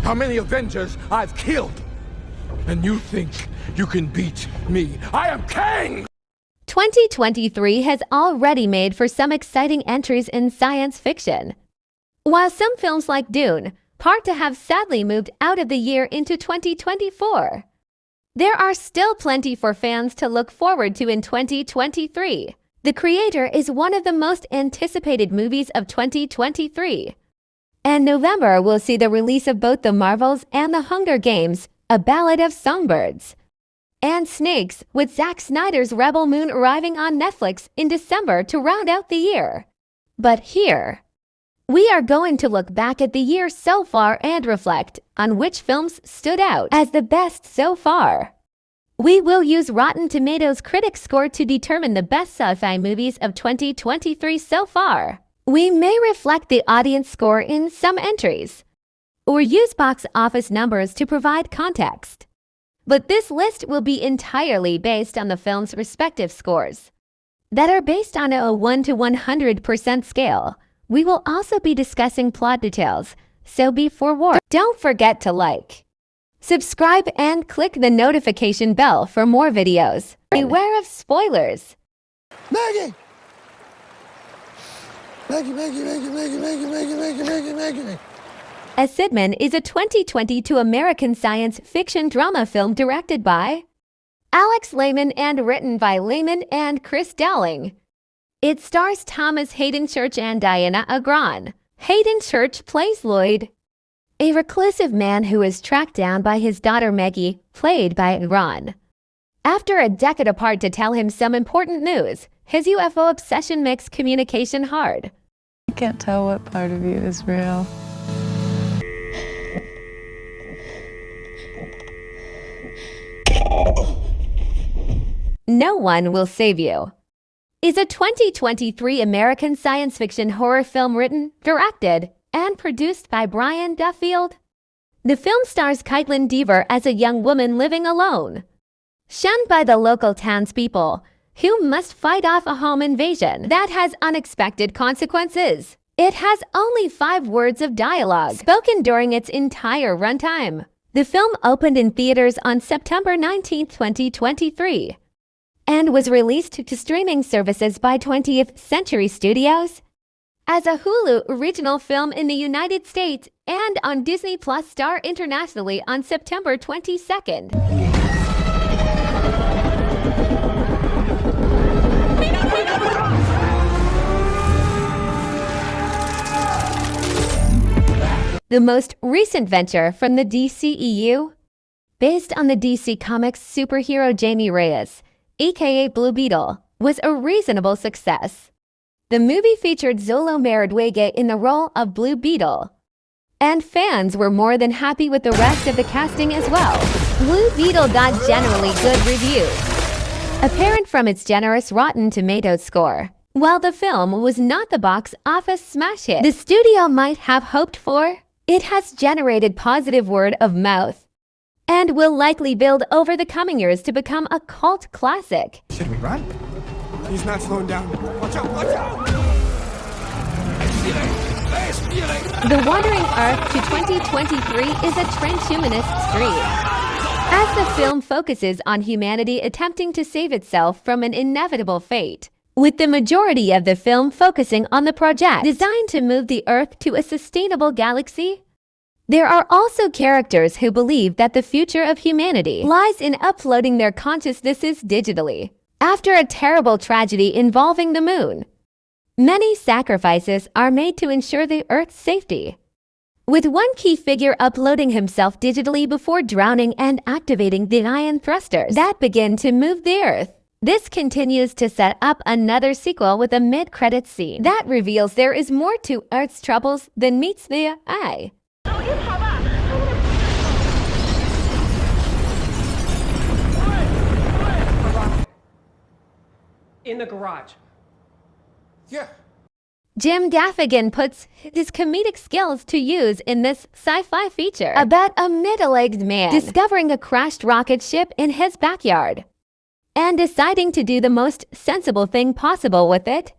how many Avengers I've killed. And you think you can beat me? I am king! 2023 has already made for some exciting entries in science fiction. While some films like Dune, Part 2 have sadly moved out of the year into 2024, there are still plenty for fans to look forward to in 2023. The Creator is one of the most anticipated movies of 2023. And November will see the release of both The Marvels and The Hunger Games, A Ballad of Songbirds, and Snakes, with Zack Snyder's Rebel Moon arriving on Netflix in December to round out the year. But here, we are going to look back at the year so far and reflect on which films stood out as the best so far. We will use Rotten Tomatoes critic score to determine the best sci-fi movies of 2023 so far. We may reflect the audience score in some entries, or use box office numbers to provide context. But this list will be entirely based on the film's respective scores, that are based on a 1 to 100% scale. We will also be discussing plot details, so be forewarned. Don't forget to like, subscribe, and click the notification bell for more videos. Beware of spoilers. Maggie! Maggie. Sideman is a 2022 American science fiction drama film directed by Alex Lehman and written by Lehman and Chris Dowling. It stars Thomas Hayden Church and Diana Agron. Hayden Church plays Lloyd, a reclusive man who is tracked down by his daughter Maggie, played by Agron. After a decade apart to tell him some important news, his UFO obsession makes communication hard. I can't tell what part of you is real. No One Will Save You is a 2023 American science fiction horror film written, directed, and produced by Brian Duffield. The film stars Caitlin Dever as a young woman living alone, shunned by the local townspeople, who must fight off a home invasion that has unexpected consequences. It has only 5 words of dialogue spoken during its entire runtime. The film opened in theaters on September 19, 2023, and was released to streaming services by 20th Century Studios as a Hulu original film in the United States and on Disney Plus Star internationally on September 22nd. The most recent venture from the DCEU, based on the DC Comics superhero Jamie Reyes, aka Blue Beetle, was a reasonable success. The movie featured Zolo Meredwege in the role of Blue Beetle, and fans were more than happy with the rest of the casting as well. Blue Beetle got generally good reviews, apparent from its generous Rotten Tomatoes score. While the film was not the box office smash hit the studio might have hoped for, it has generated positive word of mouth and will likely build over the coming years to become a cult classic. Should we run? He's not slowing down. Watch out, watch out! The Wandering Earth to 2023 is a transhumanist dream, as the film focuses on humanity attempting to save itself from an inevitable fate, with the majority of the film focusing on the project designed to move the Earth to a sustainable galaxy. There are also characters who believe that the future of humanity lies in uploading their consciousnesses digitally. After a terrible tragedy involving the moon, many sacrifices are made to ensure the Earth's safety, with one key figure uploading himself digitally before drowning and activating the ion thrusters that begin to move the Earth. This continues to set up another sequel with a mid-credits scene that reveals there is more to Earth's troubles than meets the eye. In the garage. Yeah. Jim Gaffigan puts his comedic skills to use in this sci-fi feature about a middle-aged man discovering a crashed rocket ship in his backyard and deciding to do the most sensible thing possible with it,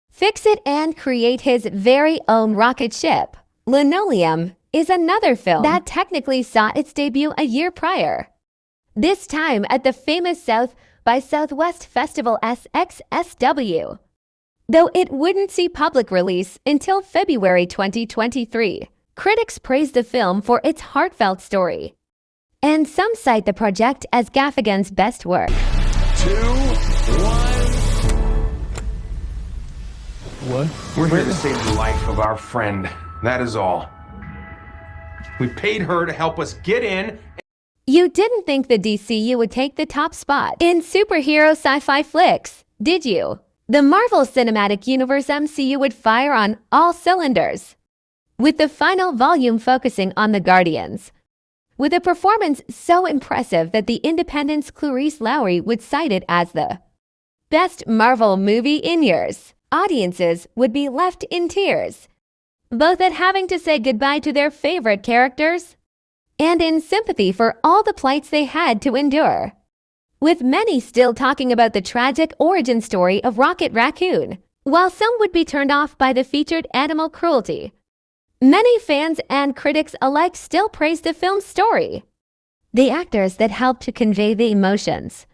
fix it and create his very own rocket ship. Linoleum is another film that technically saw its debut a year prior. This time at the famous South by Southwest Festival SXSW, though it wouldn't see public release until February 2023. Critics praised the film for its heartfelt story, and some cite the project as Gaffigan's best work. 2, 1. What? We're here to save the life of our friend. That is all. We paid her to help us get in. You didn't think the DCU would take the top spot in superhero sci-fi flicks, did you? The Marvel Cinematic Universe MCU would fire on all cylinders, with the final volume focusing on the Guardians. With a performance so impressive that the Independent's Clarice Lowry would cite it as the best Marvel movie in years, audiences would be left in tears, both at having to say goodbye to their favorite characters and in sympathy for all the plights they had to endure, with many still talking about the tragic origin story of Rocket Raccoon, while some would be turned off by the featured animal cruelty. Many fans and critics alike still praise the film's story, the actors that helped to convey the emotions,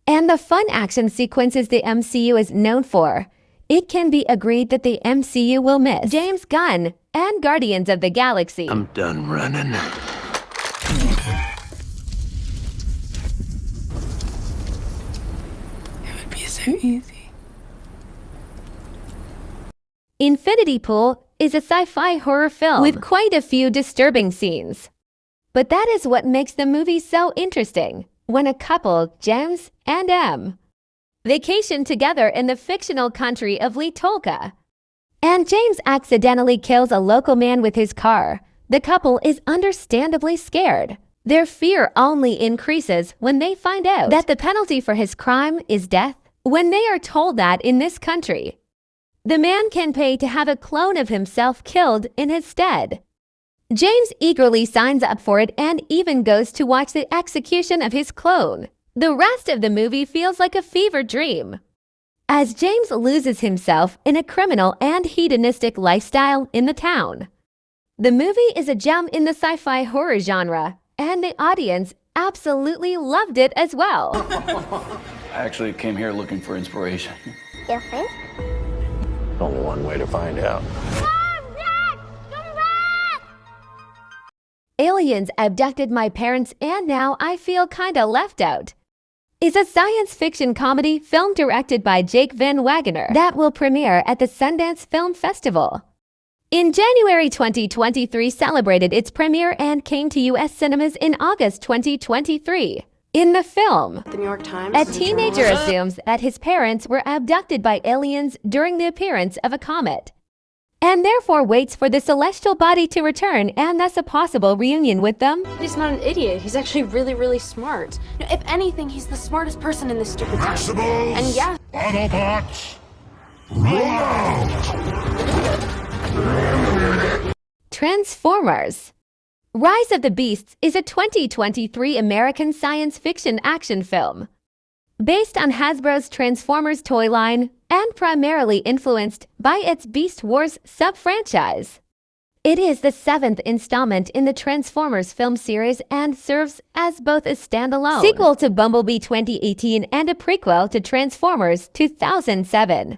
and the fun action sequences the MCU is known for. It can be agreed that the MCU will miss James Gunn and Guardians of the Galaxy. I'm done running. It would be so easy. Infinity Pool is a sci-fi horror film with quite a few disturbing scenes. But that is what makes the movie so interesting. When a couple, James and M, vacation together in the fictional country of Litolka, and James accidentally kills a local man with his car, the couple is understandably scared. Their fear only increases when they find out that the penalty for his crime is death. When they are told that in this country, the man can pay to have a clone of himself killed in his stead. James eagerly signs up for it and even goes to watch the execution of his clone. The rest of the movie feels like a fever dream, as James loses himself in a criminal and hedonistic lifestyle in the town. The movie is a gem in the sci-fi horror genre, and the audience absolutely loved it as well. I actually came here looking for inspiration. Your friend? Only one way to find out. Mom! Dad! Come back! Aliens abducted my parents and now I feel kinda left out is a science fiction comedy film directed by Jake Van Wagoner that will premiere at the Sundance Film Festival. In January 2023 celebrated its premiere and came to US cinemas in August 2023. In the film, The New York Times. a teenager assumes that his parents were abducted by aliens during the appearance of a comet, and therefore waits for the celestial body to return and thus a possible reunion with them. He's not an idiot. He's actually really, really smart. No, if anything, he's the smartest person in this stupid town. Maximals! And yeah, Autobots! Roll out! Transformers. Rise of the Beasts is a 2023 American science fiction action film based on Hasbro's Transformers toy line and primarily influenced by its Beast Wars sub-franchise. It is the 7th installment in the Transformers film series and serves as both a standalone sequel to Bumblebee 2018 and a prequel to Transformers 2007.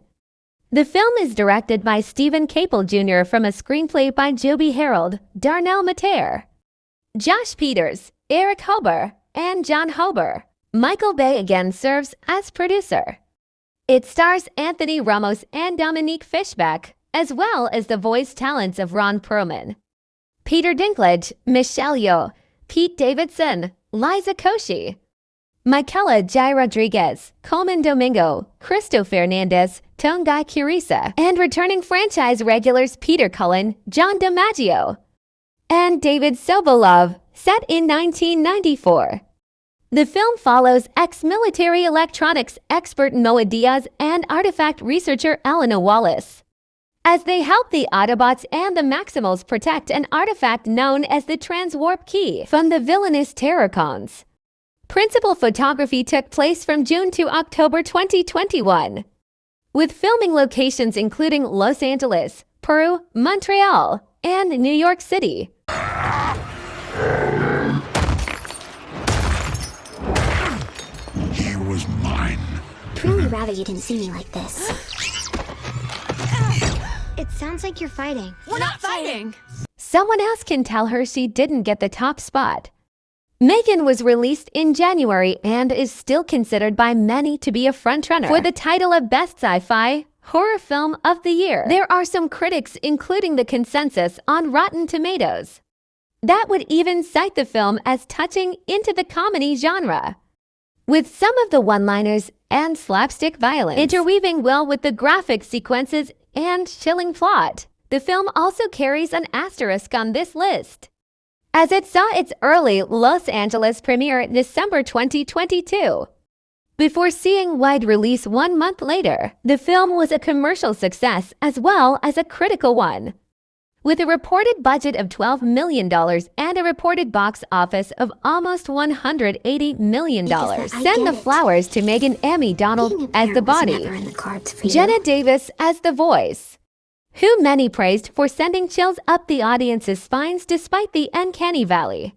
The film is directed by Stephen Capel Jr. from a screenplay by Joby Harold, Darnell Mater, Josh Peters, Eric Hober, and John Hober. Michael Bay again serves as producer. It stars Anthony Ramos and Dominique Fishback, as well as the voice talents of Ron Perlman, Peter Dinklage, Michelle Yeoh, Pete Davidson, Liza Koshy, Michaela J. Rodriguez, Coleman Domingo, Cristo Fernandez, Tongai Kurisa, and returning franchise regulars Peter Cullen, John DiMaggio, and David Sobolov, set in 1994. The film follows ex-military electronics expert Noah Diaz and artifact researcher Elena Wallace, as they help the Autobots and the Maximals protect an artifact known as the Transwarp Key from the villainous Terrorcons. Principal photography took place from June to October 2021, with filming locations including Los Angeles, Peru, Montreal, and New York City. He was mine. I'd really rather you didn't see me like this. It sounds like you're fighting. We're not fighting! Someone else can tell her she didn't get the top spot. Megan was released in January and is still considered by many to be a frontrunner for the title of Best Sci-Fi Horror Film of the Year. There are some critics, including the consensus on Rotten Tomatoes, that would even cite the film as touching into the comedy genre, with some of the one-liners and slapstick violence interweaving well with the graphic sequences and chilling plot. The film also carries an asterisk on this list, as it saw its early Los Angeles premiere December 2022. Before seeing wide release 1 month later, the film was a commercial success as well as a critical one, with a reported budget of $12 million and a reported box office of almost $180 million. Send the flowers to Megan Amy Donald as the body, Jenna Davis as the voice, who many praised for sending chills up the audience's spines despite the uncanny valley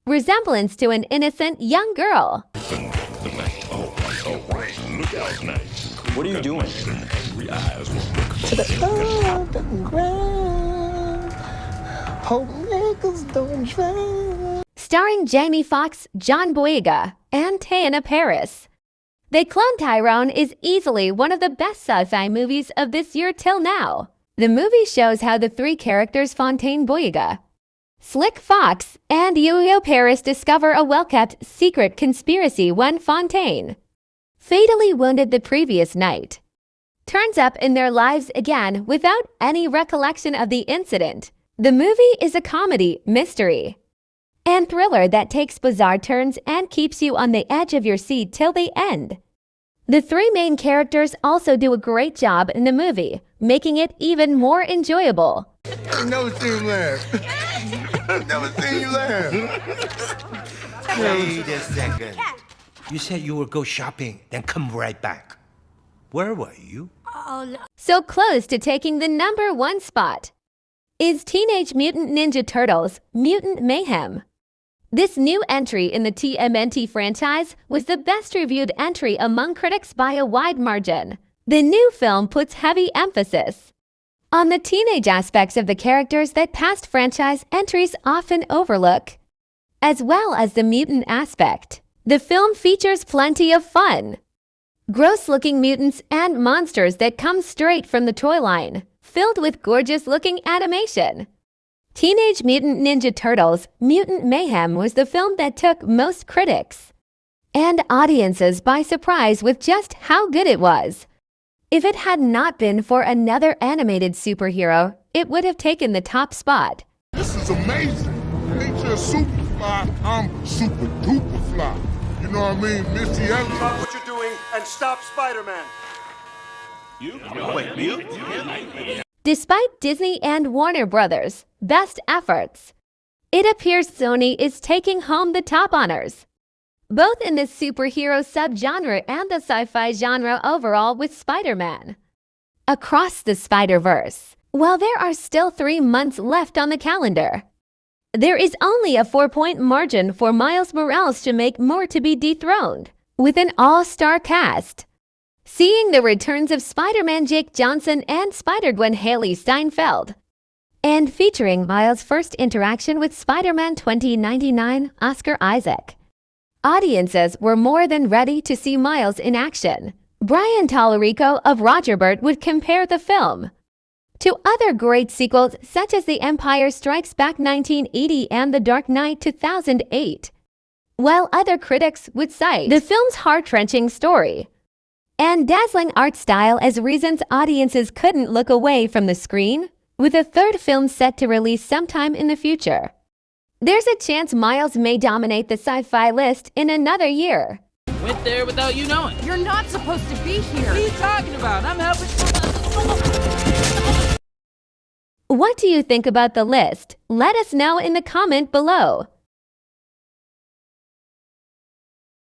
resemblance to an innocent young girl. What are you doing? Starring Jamie Foxx, John Boyega, and Tayana Paris. They Clone Tyrone is easily one of the best sci-fi movies of this year till now. The movie shows how the three characters Fontaine Boyega, Slick Fox, and Yo-Yo Paris discover a well-kept secret conspiracy when Fontaine, fatally wounded the previous night, turns up in their lives again without any recollection of the incident. The movie is a comedy, mystery, and thriller that takes bizarre turns and keeps you on the edge of your seat till the end. The three main characters also do a great job in the movie, making it even more enjoyable. I've never seen you laugh. I've never seen you laugh. Wait a second. You said you would go shopping, then come right back. Where were you? So close to taking the #1 spot is Teenage Mutant Ninja Turtles: Mutant Mayhem. This new entry in the TMNT franchise was the best reviewed entry among critics by a wide margin. The new film puts heavy emphasis on the teenage aspects of the characters that past franchise entries often overlook, as well as the mutant aspect. The film features plenty of fun, gross-looking mutants and monsters that come straight from the toy line, filled with gorgeous-looking animation. Teenage Mutant Ninja Turtles: Mutant Mayhem was the film that took most critics and audiences by surprise with just how good it was. If it had not been for another animated superhero, it would have taken the top spot. This is amazing. Ain't just super fly, I'm super duper fly. You know what I mean? Missy Elliott. Stop what you're doing and stop Spider-Man. Wait, you? Despite Disney and Warner Brothers' best efforts, it appears Sony is taking home the top honors, both in the superhero subgenre and the sci-fi genre overall with Spider-Man Across the Spider-Verse. While there are still 3 months left on the calendar, there is only a 4-point margin for Miles Morales to make more to be dethroned, with an all-star cast, seeing the returns of Spider-Man Jake Johnson and Spider-Gwen Haley Steinfeld, and featuring Miles' first interaction with Spider-Man 2099 Oscar Isaac. Audiences were more than ready to see Miles in action. Brian Tallarico of Roger Burt would compare the film to other great sequels such as The Empire Strikes Back 1980 and The Dark Knight 2008, while other critics would cite the film's heart-wrenching story and dazzling art style as reasons audiences couldn't look away from the screen, with a third film set to release sometime in the future. There's a chance Miles may dominate the sci-fi list in another year. Went there without you knowing. You're not supposed to be here. What are you talking about? I'm helping. What do you think about the list? Let us know in the comment below.